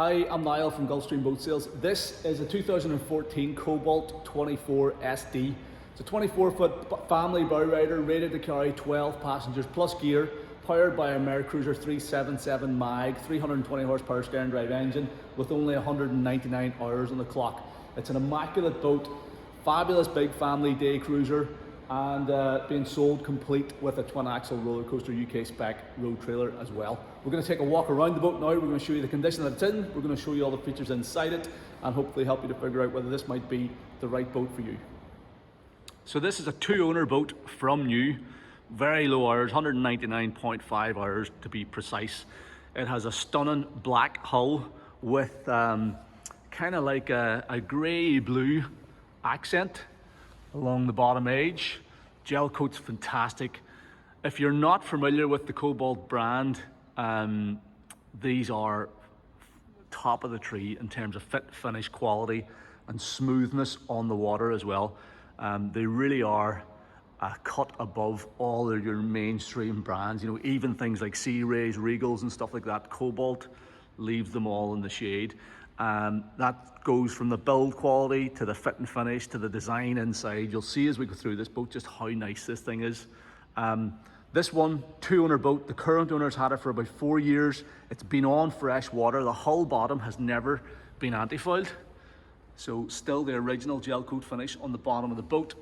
Hi, I'm Niall from Gulfstream Boat Sales. This is a 2014 Cobalt 24 SD. It's a 24-foot family bow rider rated to carry 12 passengers plus gear, powered by a Mercuiser 377 mag, 320 horsepower stern drive engine with only 199 hours on the clock. It's an immaculate boat, fabulous big family day cruiser, and being sold complete with a twin axle roller coaster UK spec road trailer as well. We're going to take a walk around the boat now. We're going to show you the condition that it's in. We're going to show you all the features inside it and hopefully help you to figure out whether this might be the right boat for you. So this is a two-owner boat from new, very low hours, 199.5 hours to be precise. It has a stunning black hull with kind of like a grey blue accent along the bottom edge. Gel coat's fantastic. If you're not familiar with the Cobalt brand, these are top of the tree in terms of fit, finish, quality and smoothness on the water as well. They really are a cut above all of your mainstream brands. You know, even things like Sea Rays, Regals and stuff like that, Cobalt leaves them all in the shade. That goes from the build quality to the fit and finish to the design inside. You'll see as we go through this boat just how nice this thing is. This one, two-owner boat, the current owner's had it for about 4 years. It's been on fresh water. The hull bottom has never been anti-foiled. So still the original gel coat finish on the bottom of the boat.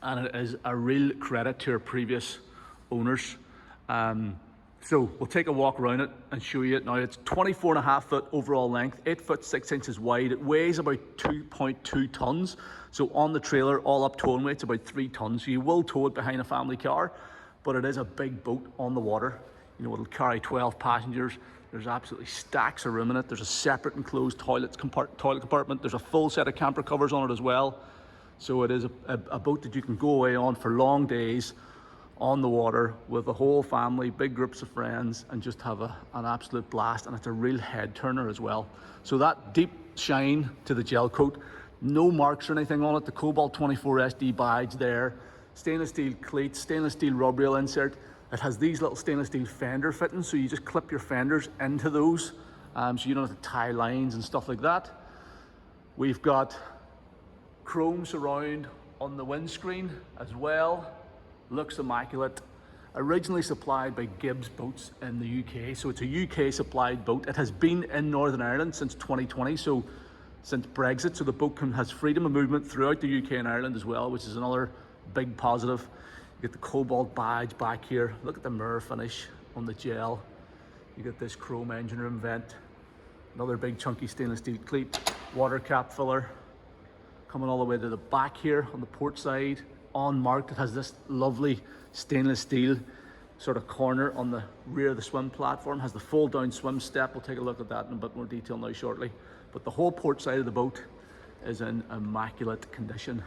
And it is a real credit to our previous owners. So we'll take a walk around it and show you it now. It's 24.5 foot overall length, 8 foot 6 inches wide. It weighs about 2.2 tons. So on the trailer, all up towing weight, it's about 3 tons. So you will tow it behind a family car, but it is a big boat on the water. You know, it'll carry 12 passengers. There's absolutely stacks of room in it. There's a separate enclosed toilet compartment. There's a full set of camper covers on it as well. So it is a boat that you can go away on for long days on the water with the whole family, big groups of friends, and just have an absolute blast. And it's a real head turner as well. So that deep shine to the gel coat, no marks or anything on it. The Cobalt 24 SD badge there, stainless steel cleats, stainless steel rub rail insert. It has these little stainless steel fender fittings, so you just clip your fenders into those, so you don't have to tie lines and stuff like that. We've got chrome surround on the windscreen as well. Looks immaculate. Originally supplied by Gibbs Boats in the UK, so it's a UK supplied boat. It has been in Northern Ireland since 2020, so since Brexit, so the boat has freedom of movement throughout the UK and Ireland as well, which is another big positive. You get the Cobalt badge back here. Look at the mirror finish on the gel. You get this chrome engine room vent, another big chunky stainless steel cleat, water cap filler coming all the way to the back here on the port side. Unmarked, it has this lovely stainless steel sort of corner on the rear of the swim platform. Has the fold down swim step. We'll take a look at that in a bit more detail now shortly. But the whole port side of the boat is in immaculate condition,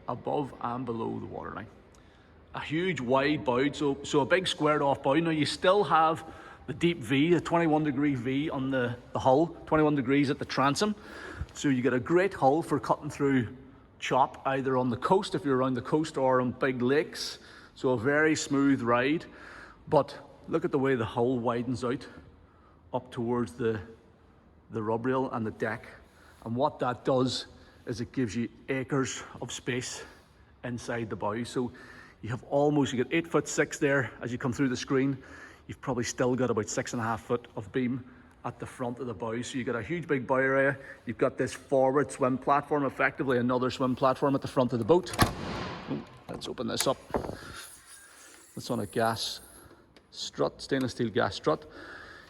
above and below the waterline. A huge wide bow, so a big squared off bow. Now you still have the deep V, a 21-degree V on the hull, 21 degrees at the transom. So you get a great hull for cutting through chop either on the coast if you're around the coast or on big lakes. So a very smooth ride. But look at the way the hull widens out up towards the rub rail and the deck. And what that does is it gives you acres of space inside the bow. So you get 8 foot 6 there as you come through the screen. You've probably still got about 6.5 foot of beam at the front of the bow. So you got a huge big bow area. You've got this forward swim platform, effectively another swim platform at the front of the boat. Let's open this up. It's on a gas strut, stainless steel gas strut.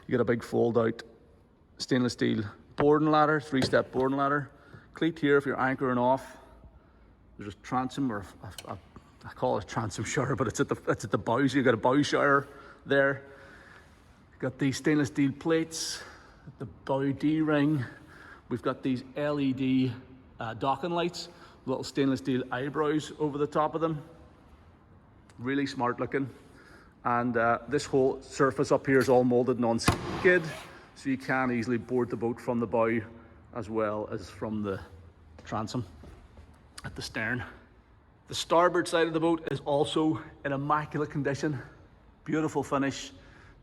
You got a big fold out stainless steel boarding ladder, 3-step boarding ladder. Cleat here if you're anchoring off. There's a transom, or I call it a transom shower, but it's at the bow, so you've got a bow shower there. Got these stainless steel plates, the bow D-ring. We've got these LED docking lights, little stainless steel eyebrows over the top of them. Really smart looking. And this whole surface up here is all molded non-skid, so you can easily board the boat from the bow as well as from the transom at the stern. The starboard side of the boat is also in immaculate condition. Beautiful finish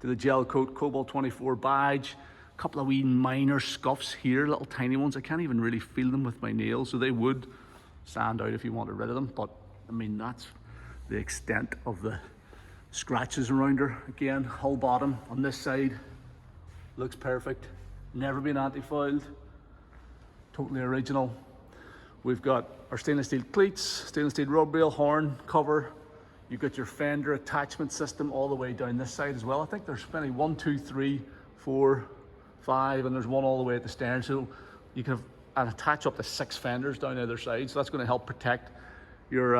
to the gel coat, Cobalt 24 badge, A couple of wee minor scuffs here, little tiny ones. I can't even really feel them with my nails, so they would sand out if you wanted rid of them. But I mean, that's the extent of the scratches around her. Again, hull bottom on this side looks perfect. Never been anti-foiled. Totally original. We've got our stainless steel cleats, stainless steel rub rail, horn cover. You've got your fender attachment system all the way down this side as well. I think there's maybe 1, 2, 3, 4, 5, and there's one all the way at the stern. So you can have, attach up to 6 fenders down either side. So that's going to help protect your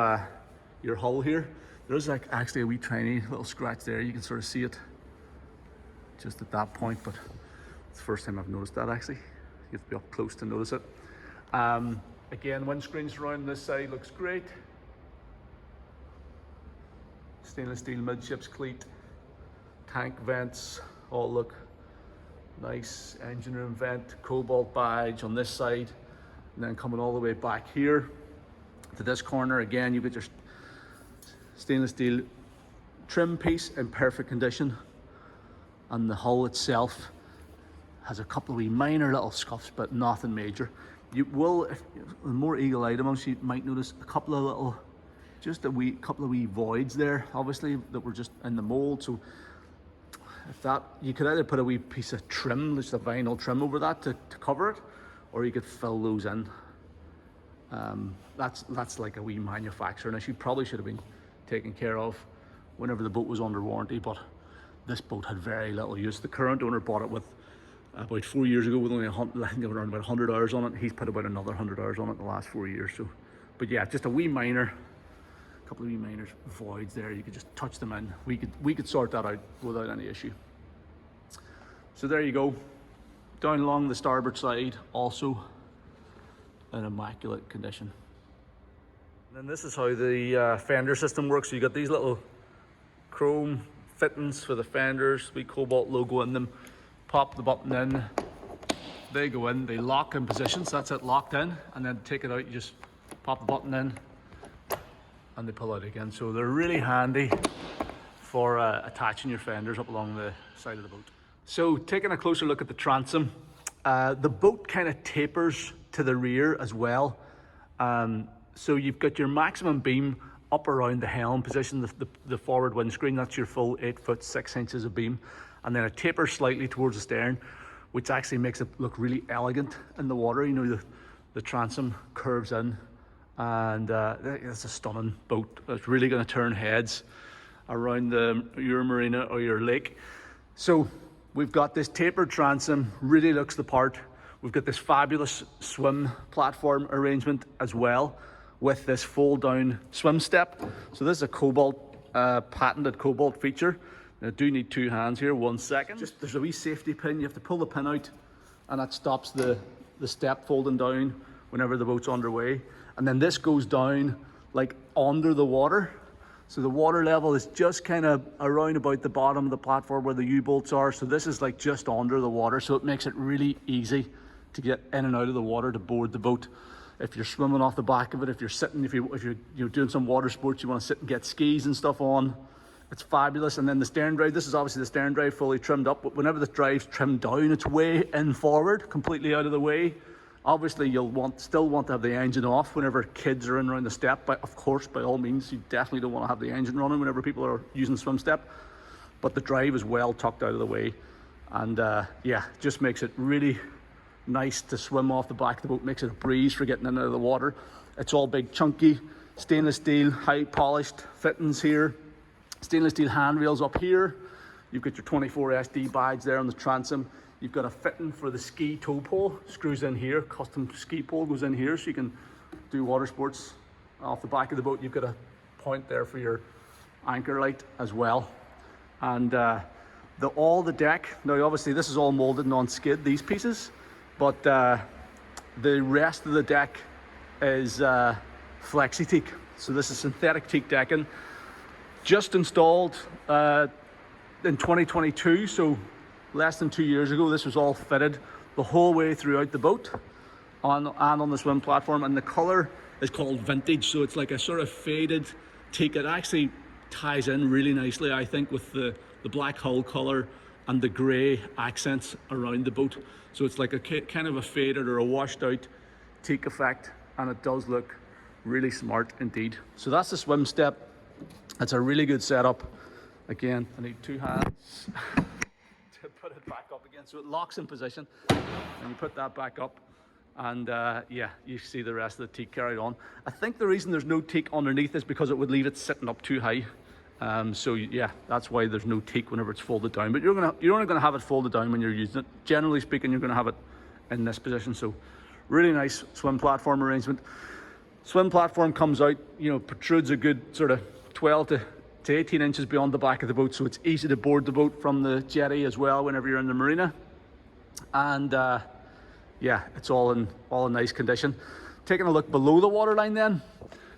hull here. There's like actually a wee tiny little scratch there. You can sort of see it just at that point, but it's the first time I've noticed that actually. You have to be up close to notice it. Again, windscreen surround this side looks great. Stainless steel midships cleat, tank vents all look nice. Engine room vent, Cobalt badge on this side, and then coming all the way back here to this corner. Again, you've got your stainless steel trim piece in perfect condition, and the hull itself has a couple of wee minor little scuffs, but nothing major. You will, if the more eagle-eyed amongst you might notice a couple of little, just a couple of wee voids there, obviously, that were just in the mold. So if that, you could either put a wee piece of trim, just a vinyl trim over that to cover it, or you could fill those in. That's like a wee manufacturing issue. Probably should have been taken care of whenever the boat was under warranty, but this boat had very little use. The current owner bought it with about 4 years ago with only I think around about 100 hours on it. He's put about another 100 hours on it in the last 4 years. So, but yeah, just a wee minor, couple of wee minor voids there. You could just touch them in. We could sort that out without any issue. So there you go. Down along the starboard side, also in immaculate condition. And then this is how the fender system works. So you got these little chrome fittings for the fenders, wee Cobalt logo in them. Pop the button in, they go in, they lock in position, so that's it, locked in, and then take it out, you just pop the button in and they pull out again. So they're really handy for attaching your fenders up along the side of the boat. So taking a closer look at the transom, the boat kind of tapers to the rear as well. So you've got your maximum beam up around the helm position, the forward windscreen, that's your full 8 foot 6 inches of beam. And then it tapers slightly towards the stern, which actually makes it look really elegant in the water. You know, the transom curves in, and it's a stunning boat. It's really going to turn heads around your marina or your lake. So we've got this tapered transom, really looks the part. We've got this fabulous swim platform arrangement as well, with this fold down swim step. So this is a Cobalt, patented Cobalt feature. I do need 2 hands here, 1 second. Just there's a wee safety pin, you have to pull the pin out, and that stops the step folding down whenever the boat's underway. And then this goes down like under the water. So the water level is just kind of around about the bottom of the platform where the U-bolts are. So this is like just under the water. So it makes it really easy to get in and out of the water to board the boat. If you're swimming off the back of it, if you're sitting, if you're doing some water sports, you want to sit and get skis and stuff on, it's fabulous. And then the stern drive, this is obviously the stern drive fully trimmed up, but whenever the drive's trimmed down, it's way in forward, completely out of the way. Obviously you'll still want to have the engine off whenever kids are in around the step, but of course, by all means, you definitely don't want to have the engine running whenever people are using the swim step. But the drive is well tucked out of the way, and yeah, just makes it really nice to swim off the back of the boat, makes it a breeze for getting in and out of the water. It's all big chunky stainless steel, high polished fittings here. Stainless steel handrails up here. You've got your 24 SD badge there on the transom. You've got a fitting for the ski tow pole, screws in here. Custom ski pole goes in here so you can do water sports off the back of the boat. You've got a point there for your anchor light as well. And all the deck, now obviously this is all molded non-skid, these pieces, but the rest of the deck is flexi teak. So this is synthetic teak decking. Just installed in 2022, so less than 2 years ago. This was all fitted the whole way throughout the boat and on the swim platform, and the color is called vintage, so it's like a sort of faded teak. It actually ties in really nicely, I think, with the black hull color and the grey accents around the boat. So it's like a kind of a faded or a washed out teak effect, and it does look really smart indeed. So that's the swim step. It's a really good setup. Again, I need 2 hands to put it back up again. So it locks in position, and you put that back up, and yeah, you see the rest of the teak carried on. I think the reason there's no teak underneath is because it would leave it sitting up too high. So yeah, that's why there's no teak whenever it's folded down. But you're only gonna have it folded down when you're using it. Generally speaking, you're gonna have it in this position. So really nice swim platform arrangement. Swim platform comes out, you know, protrudes a good sort of 12 to 18 inches beyond the back of the boat, so it's easy to board the boat from the jetty as well whenever you're in the marina. And yeah, it's all in nice condition. Taking a look below the waterline then,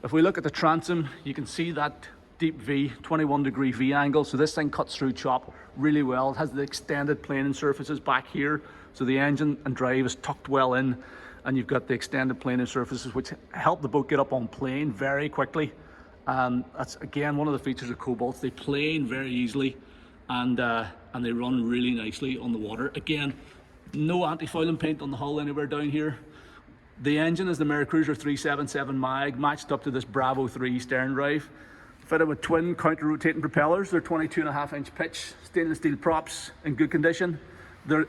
if we look at the transom, you can see that deep V, 21-degree V angle. So this thing cuts through chop really well. It has the extended planing surfaces back here, so the engine and drive is tucked well in, and you've got the extended planing surfaces which help the boat get up on plane very quickly. That's again one of the features of Cobalt. They plane very easily, and they run really nicely on the water. Again, no anti-fouling paint on the hull anywhere down here. The engine is the Mercuiser 377 mag, matched up to this Bravo 3 stern drive, fitted with twin counter-rotating propellers. They're 22.5-inch pitch, stainless steel props in good condition.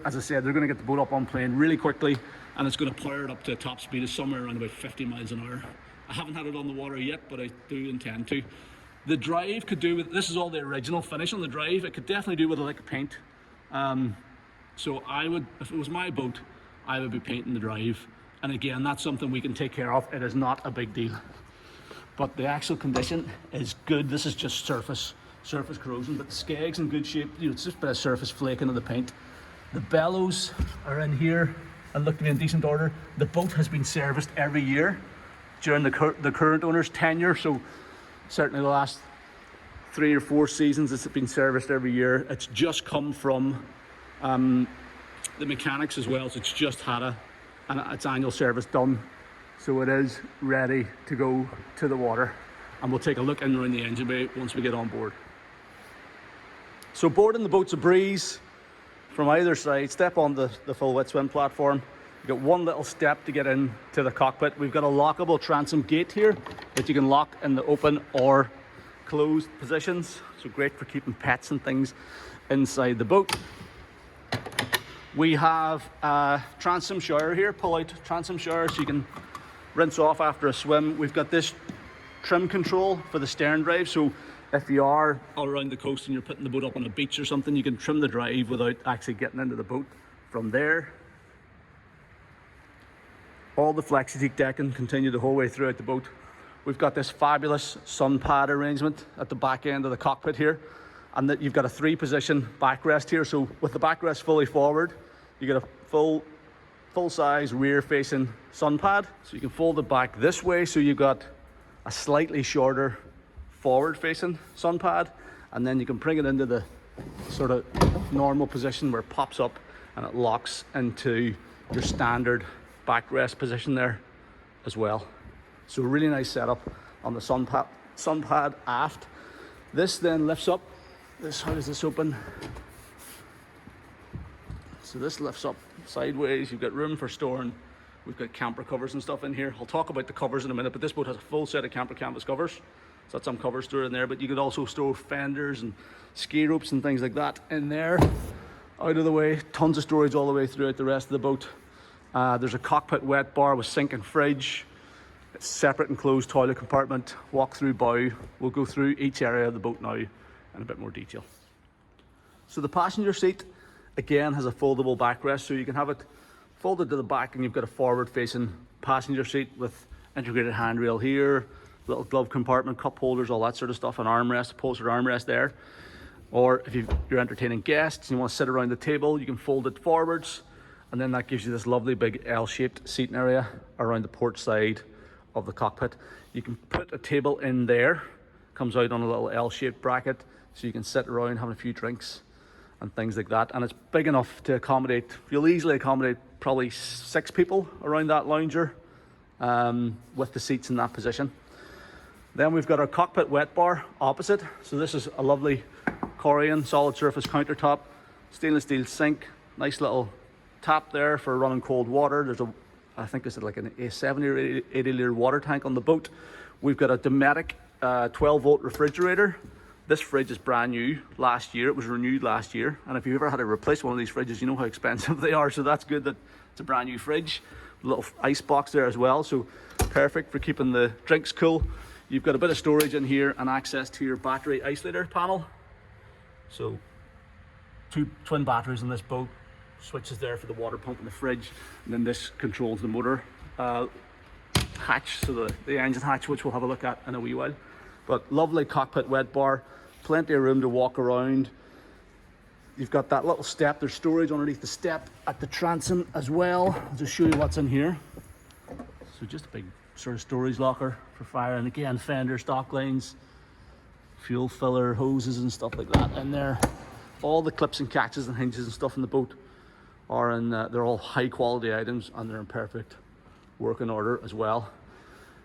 As I said, they're going to get the boat up on plane really quickly, and it's going to power it up to a top speed of somewhere around about 50 miles an hour. I haven't had it on the water yet, but I do intend to. The drive could do with, this is all the original finish on the drive, it could definitely do with a lick of paint. So I would, if it was my boat, I would be painting the drive. And again, that's something we can take care of. It is not a big deal. But the actual condition is good. This is just surface corrosion, but the skeg's in good shape. You know, it's just a bit of surface flaking of the paint. The bellows are in here and look to be in decent order. The boat has been serviced every year during the current owner's tenure, so certainly the last 3 or 4 seasons it's been serviced every year. It's just come from the mechanics as well, so it's just had its annual service done, so it is ready to go to the water, and we'll take a look in around the engine bay once we get on board. So boarding the boat's a breeze from either side. Step on the full width swim platform. You've got one little step to get into the cockpit. We've got a lockable transom gate here that you can lock in the open or closed positions. So great for keeping pets and things inside the boat. We have a transom shower here, pull out transom shower so you can rinse off after a swim. We've got this trim control for the stern drive. So if you are all around the coast and you're putting the boat up on a beach or something, you can trim the drive without actually getting into the boat from there. All the flexi-teak decking continue the whole way throughout the boat. We've got this fabulous sun pad arrangement at the back end of the cockpit here, and that you've got a 3-position backrest here. So with the backrest fully forward, you get a full-size rear-facing sun pad. So you can fold it back this way, so you've got a slightly shorter forward-facing sun pad, and then you can bring it into the sort of normal position where it pops up and it locks into your standard backrest position there as well. So really nice setup on the sun pad aft. This then lifts up. How does this open? So this lifts up sideways. You've got room for storing. We've got camper covers and stuff in here. I'll talk about the covers in a minute, but this boat has a full set of camper canvas covers. So that's some covers stored in there, but you could also store fenders and ski ropes and things like that in there. Out of the way, tons of storage all the way throughout the rest of the boat. There's a cockpit wet bar with sink and fridge. It's separate enclosed toilet compartment, walk through bow. We'll go through each area of the boat now in a bit more detail. So the passenger seat, again, has a foldable backrest, so you can have it folded to the back and you've got a forward-facing passenger seat with integrated handrail here, little glove compartment, cup holders, all that sort of stuff, an armrest, upholstered armrest there. Or if you're entertaining guests and you want to sit around the table, you can fold it forwards, and then that gives you this lovely big L-shaped seating area around the port side of the cockpit. You can put a table in there, comes out on a little L-shaped bracket, so you can sit around having a few drinks and things like that. And it's big enough to accommodate, you'll easily accommodate probably 6 people around that lounger with the seats in that position. Then we've got our cockpit wet bar opposite. So this is a lovely Corian solid surface countertop Stainless steel sink, nice little tap there for running cold water. There's I think it's like a 70 or 80 litre water tank on the boat. We've got a Dometic 12 volt refrigerator. This fridge is brand new last year. It was renewed last year. And if you ever had to replace one of these fridges, you know how expensive they are. So that's good that it's a brand new fridge. A little ice box there as well. So perfect for keeping the drinks cool. You've got a bit of storage in here and access to your battery isolator panel. So two twin batteries on this boat. Switches there for the water pump in the fridge, and then this controls the motor hatch, so the engine hatch, which we'll have a look at in a wee while. But lovely cockpit wet bar, plenty of room to walk around. You've got that little step, there's storage underneath the step at the transom as well. I'll just show you what's in here. So just a big sort of storage locker for fire, and again, fender stock lines, fuel filler, hoses and stuff like that in there. All the clips and catches and hinges and stuff in the boat are in, they're all high quality items, and they're in perfect working order as well.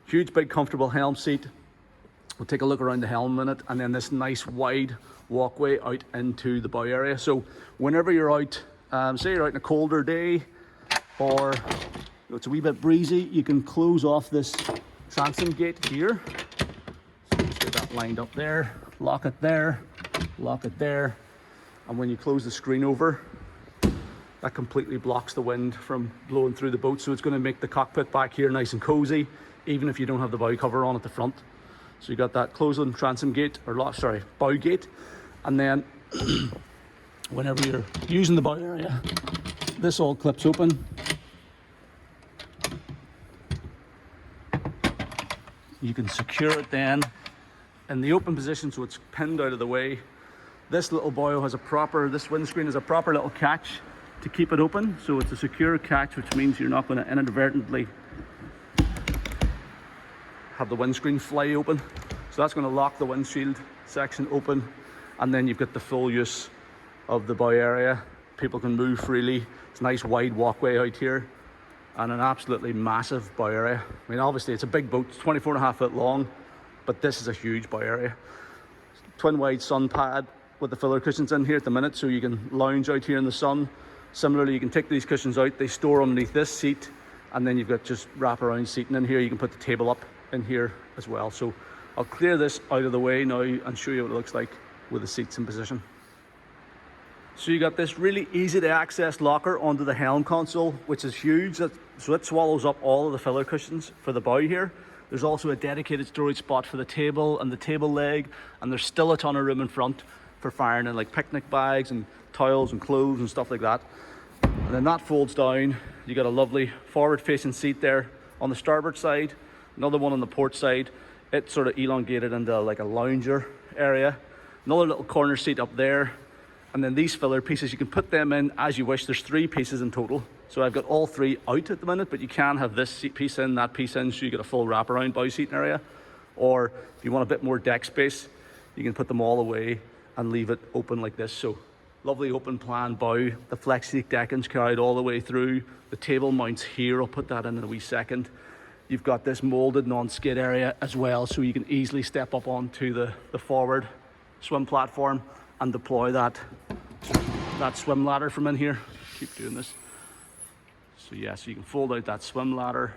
Huge, big, comfortable helm seat. We'll take a look around the helm in a minute, and then this nice wide walkway out into the bow area. So whenever you're out, say you're out in a colder day, or it's a wee bit breezy, you can close off this transom gate here. So just get that lined up there, lock it there, lock it there. And when you close the screen over, that completely blocks the wind from blowing through the boat. So it's going to make the cockpit back here nice and cozy, even if you don't have the bow cover on at the front. So you got that closing transom gate, or bow gate. And then whenever you're using the bow area, this all clips open. You can secure it then in the open position, so it's pinned out of the way. This little bow has this windscreen has a proper little catch to keep it open. So it's a secure catch, which means you're not going to inadvertently have the windscreen fly open. So that's going to lock the windshield section open. And then you've got the full use of the bow area. People can move freely. It's a nice wide walkway out here, and an absolutely massive bow area. I mean, obviously it's a big boat, it's 24.5 foot long, but this is a huge bow area. Twin wide sun pad with the filler cushions in here at the minute, so you can lounge out here in the sun. Similarly, you can take these cushions out, they store underneath this seat, and then you've got just wraparound seating in here. You can put the table up in here as well. So I'll clear this out of the way now and show you what it looks like with the seats in position. So you got this really easy to access locker onto the helm console, which is huge. So it swallows up all of the filler cushions for the bow here. There's also a dedicated storage spot for the table and the table leg, and there's still a ton of room in front for firing in like picnic bags and towels and clothes and stuff like that. And then that folds down. You got a lovely forward facing seat there on the starboard side, another one on the port side. It's sort of elongated into like a lounger area. Another little corner seat up there. And then these filler pieces, you can put them in as you wish. There's 3 pieces in total. So I've got all 3 out at the minute, but you can have this seat piece in, that piece in, so you get a full wraparound bow seating area. Or if you want a bit more deck space, you can put them all away and leave it open like this. So lovely open plan bow. The flexi decking's carried all the way through. The table mounts here. I'll put that in a wee second. You've got this molded non-skid area as well, so you can easily step up onto the forward swim platform and deploy that swim ladder from in here. Keep doing this. So yeah, so you can fold out that swim ladder.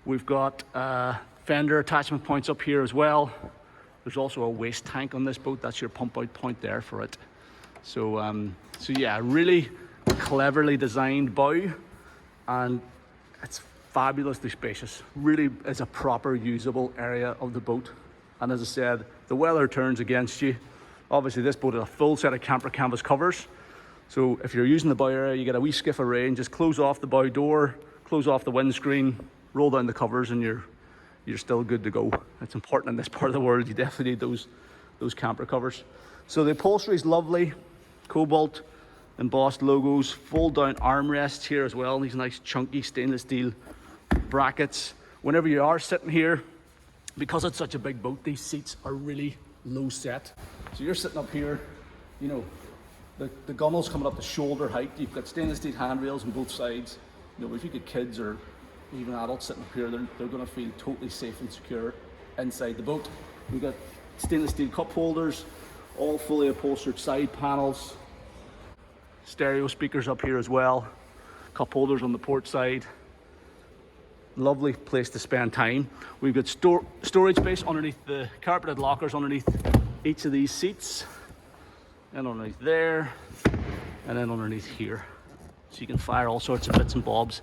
We've got fender attachment points up here as well. There's also a waste tank on this boat. That's your pump out point there for it. So so yeah, really cleverly designed bow, and it's fabulously spacious. Really is a proper usable area of the boat. And as I said, the weather turns against you. Obviously this boat has a full set of camper canvas covers. So if you're using the bow area, you get a wee skiff of rain, just close off the bow door, close off the windscreen, roll down the covers, and you're still good to go. It's important in this part of the world. You definitely need those camper covers. So the upholstery is lovely. Cobalt embossed logos, fold down armrests here as well. These nice chunky stainless steel brackets. Whenever you are sitting here, because it's such a big boat, these seats are really low set. So you're sitting up here, you know, the gunnel's coming up to shoulder height. You've got stainless steel handrails on both sides. You know, if you get kids or even adults sitting up here, they're going to feel totally safe and secure inside the boat. We've got stainless steel cup holders, all fully upholstered side panels. stereo speakers up here as well. Cup holders on the port side. Lovely place to spend time. We've got storage space underneath the carpeted lockers underneath each of these seats, and underneath there, and then underneath here. So you can fire all sorts of bits and bobs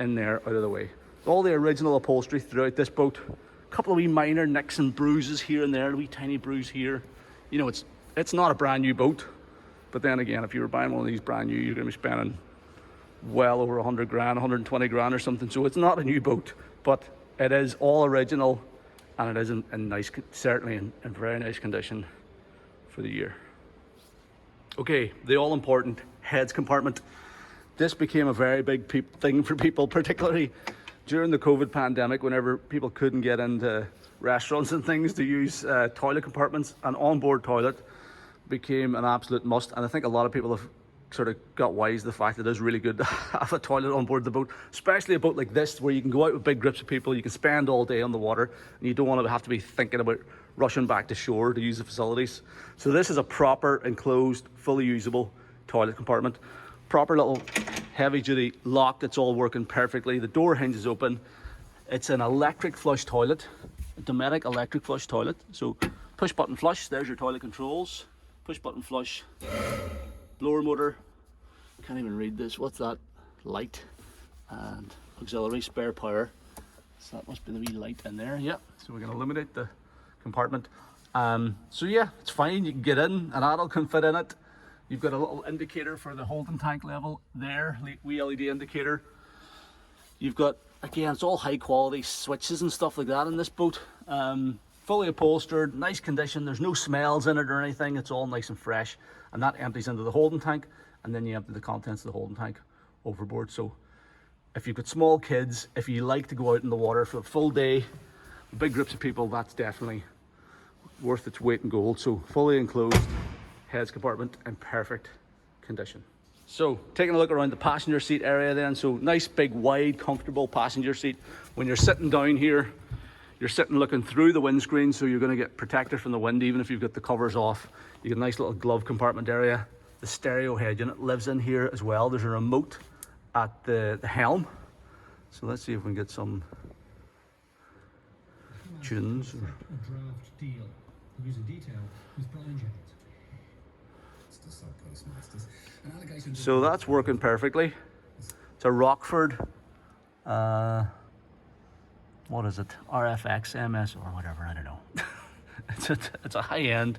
in there out of the way. All the original upholstery throughout this boat. A couple of wee minor nicks and bruises here and there, a wee tiny bruise here. You know, it's not a brand new boat, but then again, if you were buying one of these brand new, you're going to be spending well over 100 grand, 120 grand or something. So it's not a new boat, but it is all original, and it is in nice, certainly in very nice condition for the year. Okay, the all important heads compartment. This became a very big thing for people, particularly during the COVID pandemic, whenever people couldn't get into restaurants and things to use toilet compartments. An onboard toilet became an absolute must, and I think a lot of people have sort of got wise to the fact that it is really good to have a toilet on board the boat, especially a boat like this where you can go out with big groups of people, you can spend all day on the water, and you don't want to have to be thinking about rushing back to shore to use the facilities. So this is a proper enclosed, fully usable toilet compartment. Proper little heavy duty lock that's all working perfectly. The door hinge is open. It's an electric flush toilet, a Dometic electric flush toilet. So push button flush, there's your toilet controls. Push button flush, blower motor, can't even read this, what's that? Light, and auxiliary spare power. So that must be the wee light in there, yeah. So we're gonna illuminate the compartment. So yeah, it's fine, you can get in, an adult can fit in it. You've got a little indicator for the holding tank level there, wee LED indicator. You've got, again, it's all high quality switches and stuff like that in this boat. Fully upholstered, nice condition, there's no smells in it or anything, it's all nice and fresh. And that empties into the holding tank, and then you empty the contents of the holding tank overboard. So if you've got small kids, if you like to go out in the water for a full day, big groups of people, that's definitely worth its weight in gold. So fully enclosed heads compartment in perfect condition. So taking a look around the passenger seat area then, so nice big wide comfortable passenger seat. When you're sitting down here, you're sitting looking through the windscreen, so you're going to get protected from the wind even if you've got the covers off. You get a nice little glove compartment area. The stereo head unit lives in here as well. There's a remote at the helm. So let's see if we can get some tunes. A draft deal. Use a detail with Brian James. So that's working perfectly. It's a Rockford, what is it? RFX MS or whatever, I don't know. It's a high-end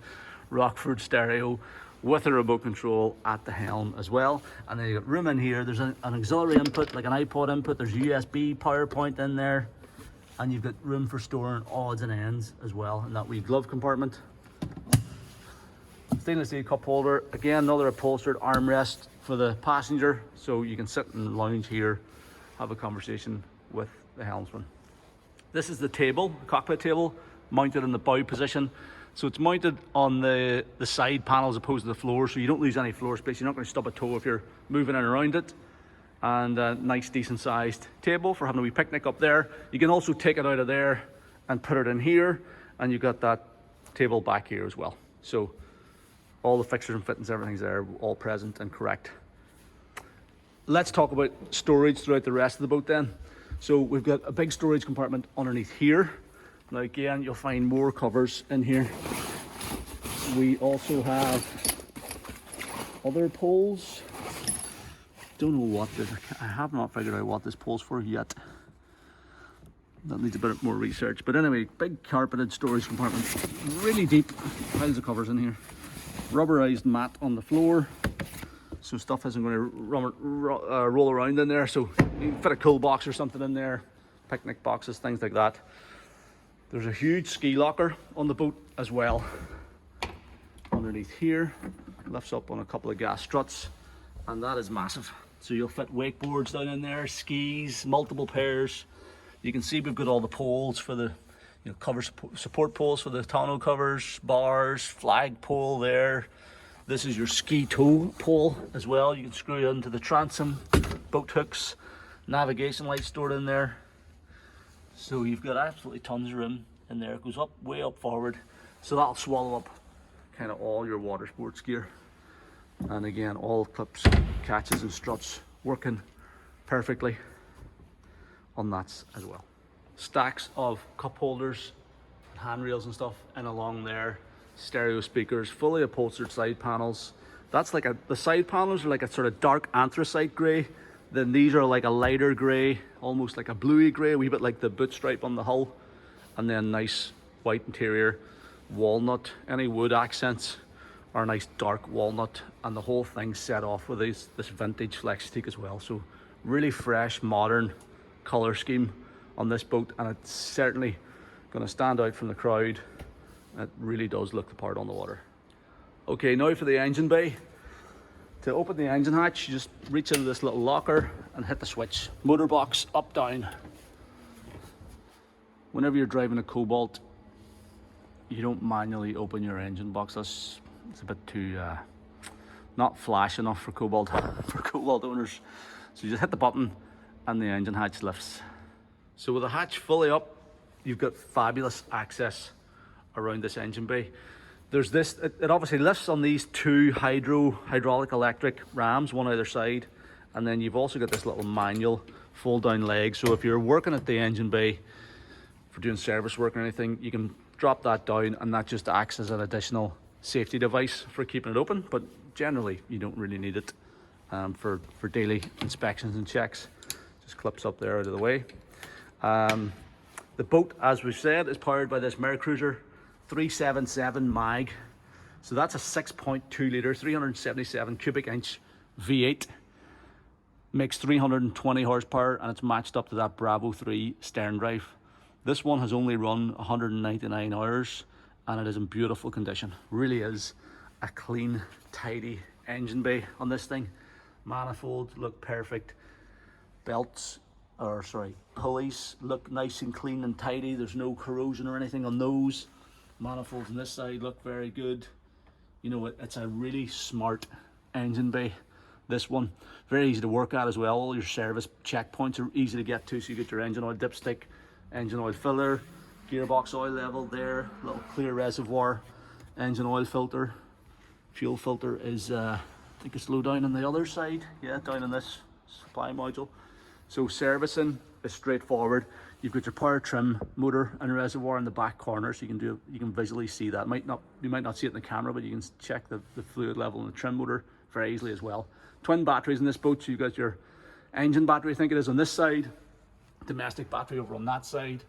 Rockford stereo with a remote control at the helm as well. And then you got room in here. There's an auxiliary input, like an iPod input. There's USB power point in there. And you've got room for storing odds and ends as well in that wee glove compartment. Stainless steel cup holder. Again, another upholstered armrest for the passenger. So you can sit and lounge here, have a conversation with the helmsman. This is the table, cockpit table, mounted in the bow position. So it's mounted on the side panel as opposed to the floor, so you don't lose any floor space. You're not going to stub a toe if you're moving in around it. And a nice decent sized table for having a wee picnic up there. You can also take it out of there and put it in here, and you've got that table back here as well. So all the fixtures and fittings, everything's there, all present and correct. Let's talk about storage throughout the rest of the boat then. So we've got a big storage compartment underneath here. Now again, you'll find more covers in here. We also have other poles. Don't know what this, I have not figured out what this pole's for yet. That needs a bit more research. But anyway, big carpeted storage compartment, really deep, piles of covers in here. Rubberized mat on the floor, so stuff isn't going to roll around in there. So you can fit a cool box or something in there, picnic boxes, things like that. There's a huge ski locker on the boat as well. Underneath here, lifts up on a couple of gas struts, and that is massive. So you'll fit wakeboards down in there, skis, multiple pairs. You can see we've got all the poles for the cover support poles for the tonneau covers, bars, flag pole there. This is your ski tow pole as well. You can screw it into the transom, boat hooks, navigation lights stored in there. So you've got absolutely tons of room in there. It goes up, way up forward. So that'll swallow up kind of all your water sports gear. And again, all clips, catches and struts working perfectly on that as well. Stacks of cup holders, handrails and stuff in along there, stereo speakers, fully upholstered side panels. That's like the side panels are like a sort of dark anthracite grey. Then these are like a lighter grey, almost like a bluey grey, a wee bit like the boot stripe on the hull. And then nice white interior, walnut, any wood accents are nice dark walnut, and the whole thing set off with this vintage flex teak as well. So really fresh, modern colour scheme on this boat, and it's certainly going to stand out from the crowd. It really does look the part on the water. Okay, now for the engine bay. To open the engine hatch, you just reach into this little locker and hit the switch. Motor box up, down. Whenever you're driving a Cobalt, you don't manually open your engine box. It's a bit too not flash enough for Cobalt for Cobalt owners. So you just hit the button and the engine hatch lifts. So with the hatch fully up, you've got fabulous access around this engine bay. There's this, it obviously lifts on these two hydraulic electric rams, one either side, and then you've also got this little manual fold down leg. So if you're working at the engine bay for doing service work or anything, you can drop that down and that just acts as an additional safety device for keeping it open, but generally you don't really need it for daily inspections and checks. Just clips up there out of the way. The boat, as we've said, is powered by this Mercuiser 377 mag. So that's a 6.2 litre, 377 cubic inch V8. Makes 320 horsepower and it's matched up to that Bravo 3 stern drive. This one has only run 199 hours and it is in beautiful condition. Really is a clean, tidy engine bay on this thing. Manifolds look perfect. Pulleys look nice and clean and tidy. There's no corrosion or anything on those. Manifolds on this side look very good. You know, it's a really smart engine bay, this one. Very easy to work at as well. All your service checkpoints are easy to get to. So you get your engine oil dipstick, engine oil filler, gearbox oil level there, little clear reservoir, engine oil filter. Fuel filter is, I think it's low down on the other side. Yeah, down in this supply module. So servicing is straightforward. You've got your power trim motor and reservoir in the back corner, so you can visually see that. You might not see it in the camera, but you can check the fluid level in the trim motor very easily as well. Twin batteries in this boat, so you've got your engine battery, I think it is, on this side, domestic battery over on that side.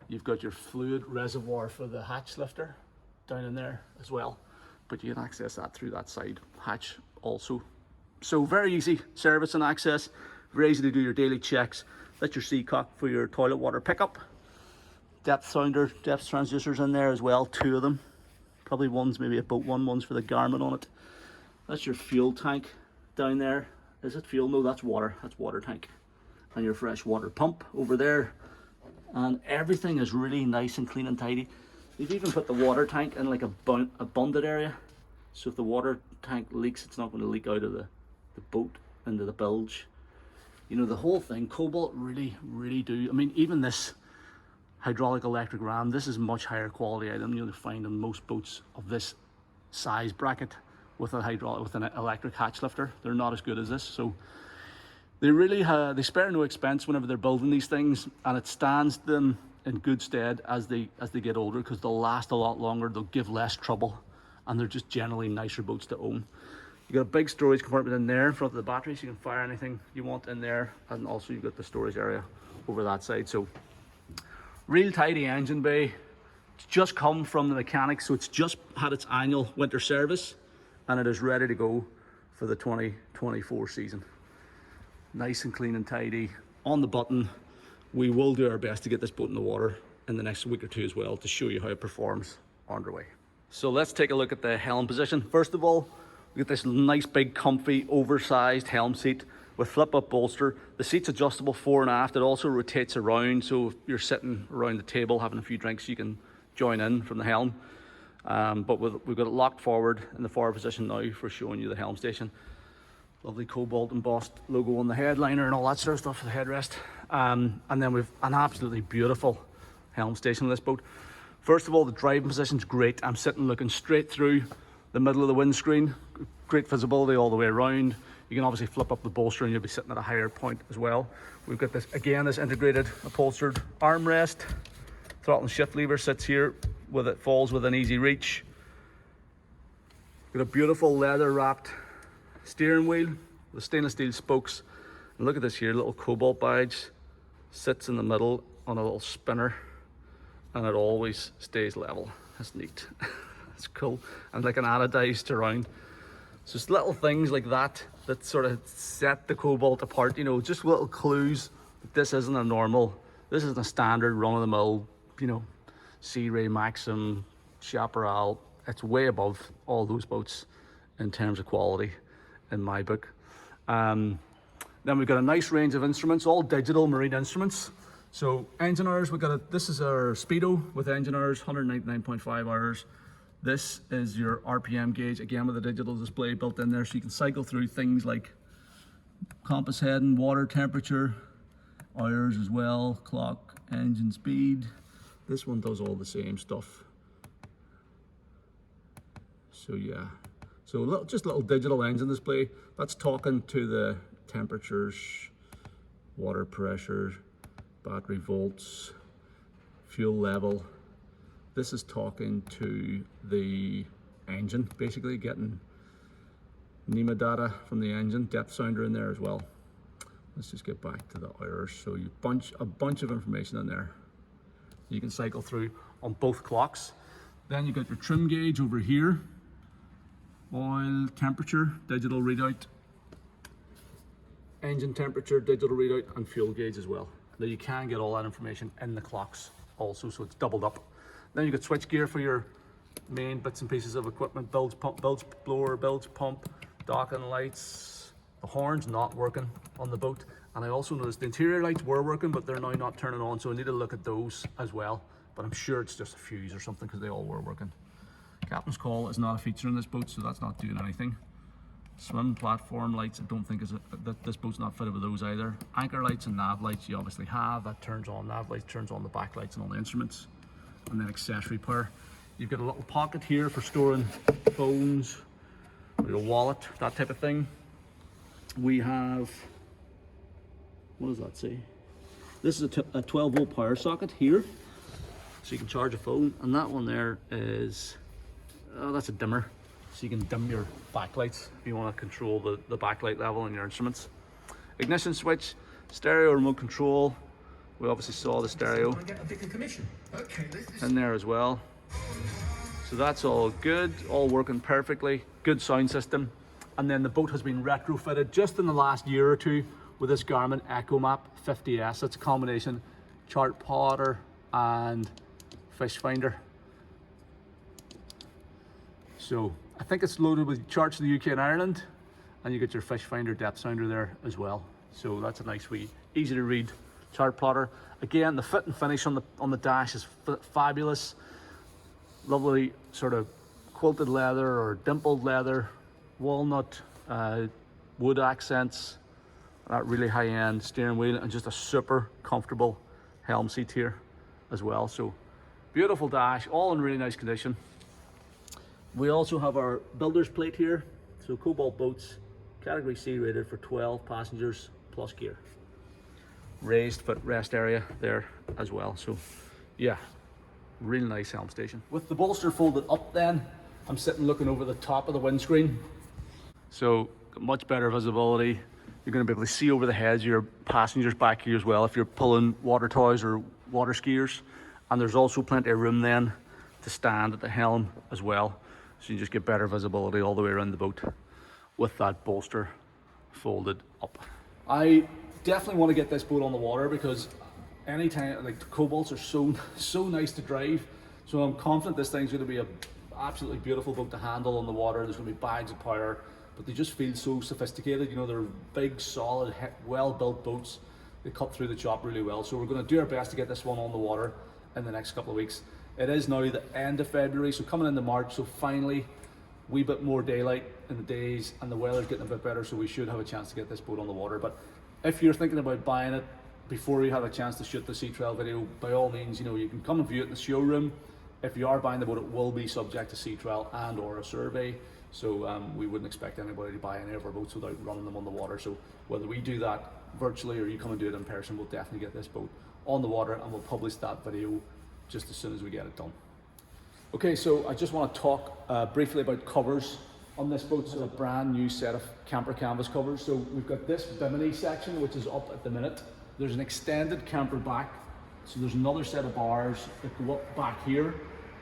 You've got your fluid reservoir for the hatch lifter down in there as well, but you can access that through that side hatch also. So very easy service and access, very easy to do your daily checks. That's your seacock for your toilet water pickup. Depth sounder, depth transducers in there as well, 2 of them. Probably one's maybe a boat one, one's for the Garmin on it. That's your fuel tank down there. Is it fuel? No, that's water tank. And your fresh water pump over there. And everything is really nice and clean and tidy. They've even put the water tank in like a bonded area. So if the water tank leaks, it's not going to leak out of the boat into the bilge. You know, the whole thing, Cobalt really do. I mean, even this hydraulic electric ram, this is much higher quality item you'll find on most boats of this size bracket with an electric hatch lifter. They're not as good as this. So they really they spare no expense whenever they're building these things, and it stands them in good stead as they get older, because they'll last a lot longer, they'll give less trouble, and they're just generally nicer boats to own. You've got a big storage compartment in there in front of the battery, so you can fire anything you want in there, and also you've got the storage area over that side. So real tidy engine bay. It's just come from the mechanics, so it's just had its annual winter service and it is ready to go for the 2024 season. Nice and clean and tidy on the button. We will do our best to get this boat in the water in the next week or two as well to show you how it performs underway. So let's take a look at the helm position. First of all, we get this nice big comfy oversized helm seat with flip up bolster. The seat's adjustable fore and aft. It also rotates around, so if you're sitting around the table having a few drinks, you can join in from the helm. But we've got it locked forward in the forward position now for showing you the helm station. Lovely Cobalt embossed logo on the headliner and all that sort of stuff for the headrest. And then we've an absolutely beautiful helm station on this boat. First of all, the driving position's great. I'm sitting looking straight through the middle of the windscreen. great visibility all the way around. You can obviously flip up the bolster and you'll be sitting at a higher point as well. We've got this, again, this integrated upholstered armrest. Throttle and shift lever sits here, with it falls within easy reach. Got a beautiful leather wrapped steering wheel with stainless steel spokes. And look at this here, little Cobalt badge sits in the middle on a little spinner, and it always stays level. That's neat. That's cool. And like an anodized around. So it's little things like that that sort of set the Cobalt apart, you know, just little clues that this isn't a normal, this isn't a standard run-of-the-mill, you know, Sea Ray, Maxim, Chaparral. It's way above all those boats in terms of quality in my book. Then we've got a nice range of instruments, all digital marine instruments. So engine hours, this is our Speedo with engine hours, 199.5 hours. This is your RPM gauge, again with a digital display built in there, so you can cycle through things like compass heading, water temperature, hours as well, clock, engine speed. This one does all the same stuff. So yeah, so just little digital engine display. That's talking to the temperatures, water pressure, battery volts, fuel level. This is talking to the engine, basically getting NEMA data from the engine, depth sounder in there as well. Let's just get back to the hours. So you a bunch of information in there you can cycle through on both clocks. Then you got your trim gauge over here, oil, temperature, digital readout, engine temperature, digital readout, and fuel gauge as well. Now you can get all that information in the clocks also, so it's doubled up. Then you got switch gear for your main bits and pieces of equipment, bilge pump, bilge blower, bilge pump, docking lights. The horn's not working on the boat. And I also noticed the interior lights were working, but they're now not turning on, so I need to look at those as well. But I'm sure it's just a fuse or something because they all were working. Captain's call is not a feature in this boat, so that's not doing anything. Swim platform lights, I don't think that this boat's not fitted with those either. Anchor lights and nav lights you obviously have. That turns on, nav lights turns on the back lights and all the instruments. And then accessory power. You've got a little pocket here for storing phones, or your wallet, that type of thing. We have, what does that say? This is a 12 volt power socket here, so you can charge a phone. And that one there is, oh, that's a dimmer. So you can dim your backlights if you want to control the backlight level in your instruments. Ignition switch, stereo remote control. We obviously saw the stereo in there as well. So that's all good, all working perfectly, good sound system. And then the boat has been retrofitted just in the last year or two with this Garmin EcoMap 50S. It's a combination chart plotter and fish finder. So I think it's loaded with charts of the UK and Ireland, and you get your fish finder depth sounder there as well. So that's a nice wee, easy to read chart plotter. Again, the fit and finish on the dash is fabulous. Lovely sort of quilted leather or dimpled leather, walnut, wood accents, that really high-end steering wheel, and just a super comfortable helm seat here as well. So beautiful dash, all in really nice condition. We also have our builder's plate here. So Cobalt boats, category C rated for 12 passengers plus gear. Raised footrest area there as well. So yeah, really nice helm station. With the bolster folded up then, I'm sitting looking over the top of the windscreen. So much better visibility. You're going to be able to see over the heads of your passengers back here as well if you're pulling water toys or water skiers. And there's also plenty of room then to stand at the helm as well. So you just get better visibility all the way around the boat with that bolster folded up. I definitely want to get this boat on the water because anytime, like, the Cobalts are so nice to drive. So I'm confident this thing's going to be a absolutely beautiful boat to handle on the water. There's going to be bags of power, but they just feel so sophisticated. You know, they're big, solid, well-built boats. They cut through the chop really well. So we're going to do our best to get this one on the water in the next couple of weeks. It is now the end of February, so coming into March, so finally a wee bit more daylight in the days and the weather's getting a bit better, so we should have a chance to get this boat on the water. But if you're thinking about buying it before you have a chance to shoot the sea trial video, by all means, you know, you can come and view it in the showroom. If you are buying the boat, it will be subject to sea trial and or a survey. So we wouldn't expect anybody to buy any of our boats without running them on the water. So whether we do that virtually or you come and do it in person, we'll definitely get this boat on the water, and we'll publish that video just as soon as we get it done. Okay, so I just want to talk briefly about covers on this boat. So a brand new set of camper canvas covers. So we've got this bimini section, which is up at the minute. There's an extended camper back. So there's another set of bars that go up back here,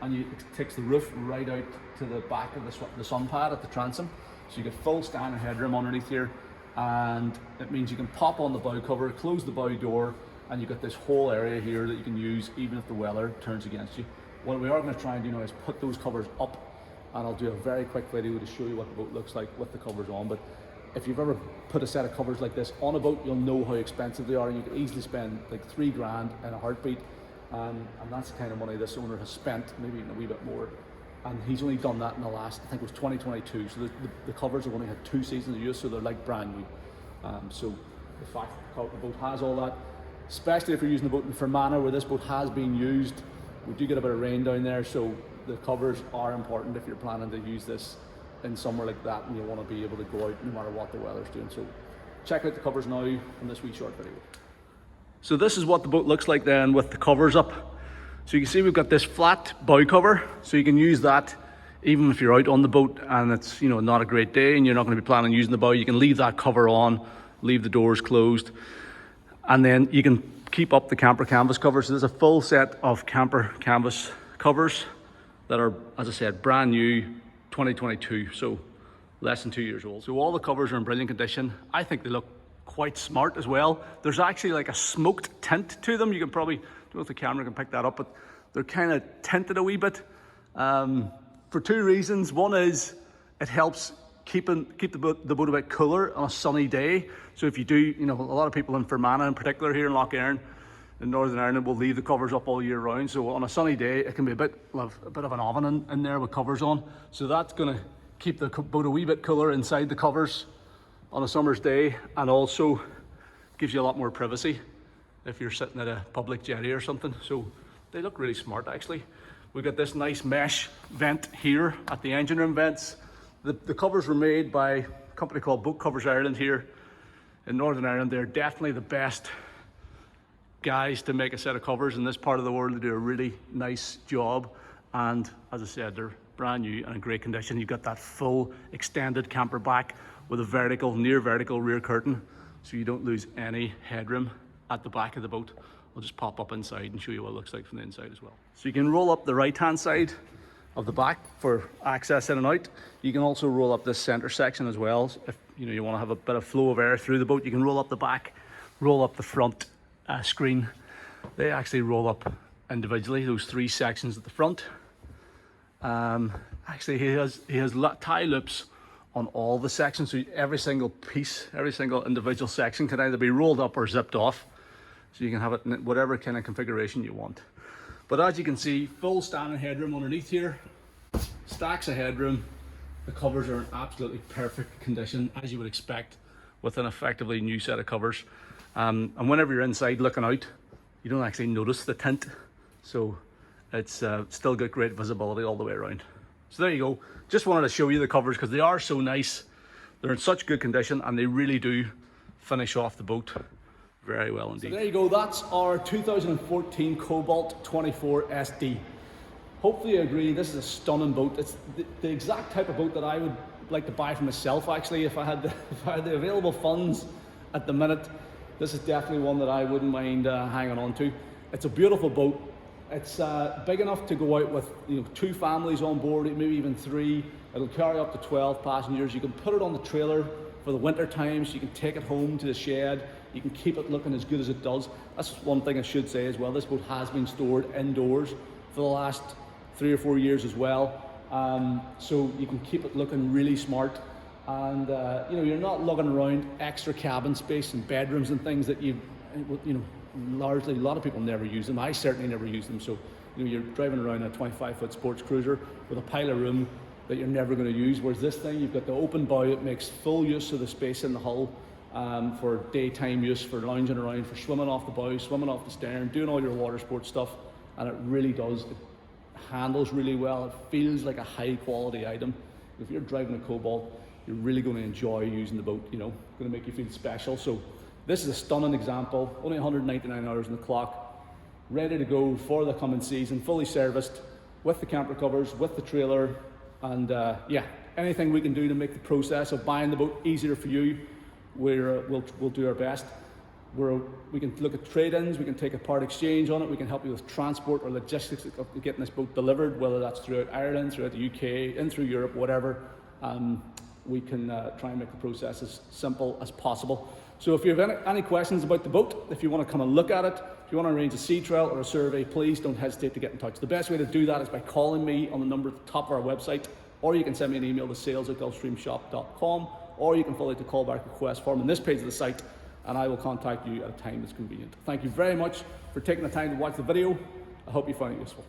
and it takes the roof right out to the back of the sun pad at the transom. So you get full standing headroom underneath here, and it means you can pop on the bow cover, close the bow door, and you've got this whole area here that you can use even if the weather turns against you. What we are going to try and do now is put those covers up, and I'll do a very quick video to show you what the boat looks like with the covers on. But if you've ever put a set of covers like this on a boat, you'll know how expensive they are, and you can easily spend like $3,000 in a heartbeat. And that's the kind of money this owner has spent, maybe even a wee bit more. And he's only done that in the last, I think it was 2022. So the covers have only had 2 seasons of use, so they're like brand new. So the fact that the boat has all that, especially if you're using the boat in Fermanagh where this boat has been used, we do get a bit of rain down there, so the covers are important if you're planning to use this in somewhere like that and you want to be able to go out no matter what the weather's doing. So check out the covers now in this wee short video. So this is what the boat looks like then with the covers up. So you can see we've got this flat bow cover, so you can use that even if you're out on the boat and it's, you know, not a great day and you're not going to be planning on using the bow. You can leave that cover on, leave the doors closed, and then you can keep up the camper canvas cover. So there's a full set of camper canvas covers that are, as I said, brand new, 2022, so less than 2 years old. So all the covers are in brilliant condition. I think they look quite smart as well. There's actually like a smoked tint to them. You can probably, I don't know if the camera can pick that up, but they're kind of tinted a wee bit for 2 reasons. One is it helps keep the boat a bit cooler on a sunny day. So if you do, you know, a lot of people in Fermanagh in particular here in Lough Erne in Northern Ireland will leave the covers up all year round. So on a sunny day, it can be a bit of an oven in there with covers on. So that's going to keep the boat a wee bit cooler inside the covers on a summer's day, and also gives you a lot more privacy if you're sitting at a public jetty or something. So they look really smart actually. We've got this nice mesh vent here at the engine room vents. The covers were made by a company called Boat Covers Ireland here in Northern Ireland. They're definitely the best guys to make a set of covers in this part of the world. They do a really nice job, and as I said, they're brand new and in great condition. You've got that full extended camper back with a near vertical rear curtain, so you don't lose any headroom at the back of the boat. I'll just pop up inside and show you what it looks like from the inside as well. So you can roll up the right hand side of the back for access in and out. You can also roll up this center section as well. If you want to have a bit of flow of air through the boat, you can roll up the back, roll up the front screen. They actually roll up individually, those 3 sections at the front. Actually, he has tie loops on all the sections, so every single piece, every single individual section can either be rolled up or zipped off, so you can have it in whatever kind of configuration you want. But as you can see, full standing headroom underneath here, stacks of headroom. The covers are in absolutely perfect condition, as you would expect with an effectively new set of covers. And whenever you're inside looking out, you don't actually notice the tint, so it's still got great visibility all the way around. So there you go. Just wanted to show you the covers because they are so nice. They're in such good condition and they really do finish off the boat very well indeed. So there you go. That's our 2014 Cobalt 24 SD. Hopefully you agree, this is a stunning boat. It's the exact type of boat that I would like to buy for myself actually if I had the available funds at the minute. This is definitely one that I wouldn't mind hanging on to. It's a beautiful boat. It's big enough to go out with 2 families on board, maybe even 3. It'll carry up to 12 passengers. You can put it on the trailer for the winter time, so you can take it home to the shed. You can keep it looking as good as it does. That's one thing I should say as well. This boat has been stored indoors for the last 3 or 4 years as well. So you can keep it looking really smart. And you're not lugging around extra cabin space and bedrooms and things that largely, a lot of people never use them. I certainly never use them. So you're driving around a 25-foot sports cruiser with a pile of room that you're never going to use. Whereas this thing, you've got the open bow. It makes full use of the space in the hull for daytime use, for lounging around, for swimming off the bow, swimming off the stern, doing all your water sports stuff. And it really does. It handles really well. It feels like a high quality item. If you're driving a Cobalt, you're really going to enjoy using the boat, you know, going to make you feel special. So this is a stunning example, only 199 hours on the clock, ready to go for the coming season, fully serviced, with the camper covers, with the trailer, and yeah, anything we can do to make the process of buying the boat easier for you, we'll do our best. We can look at trade-ins, we can take a part exchange on it, we can help you with transport or logistics of getting this boat delivered, whether that's throughout Ireland, throughout the UK, in through Europe, whatever. We can try and make the process as simple as possible. So if you have any questions about the boat, if you want to come and look at it, if you want to arrange a sea trial or a survey, please don't hesitate to get in touch. The best way to do that is by calling me on the number at the top of our website, or you can send me an email to sales@gulfstreamshop.com, or you can fill out the callback request form on this page of the site, and I will contact you at a time that's convenient. Thank you very much for taking the time to watch the video. I hope you find it useful.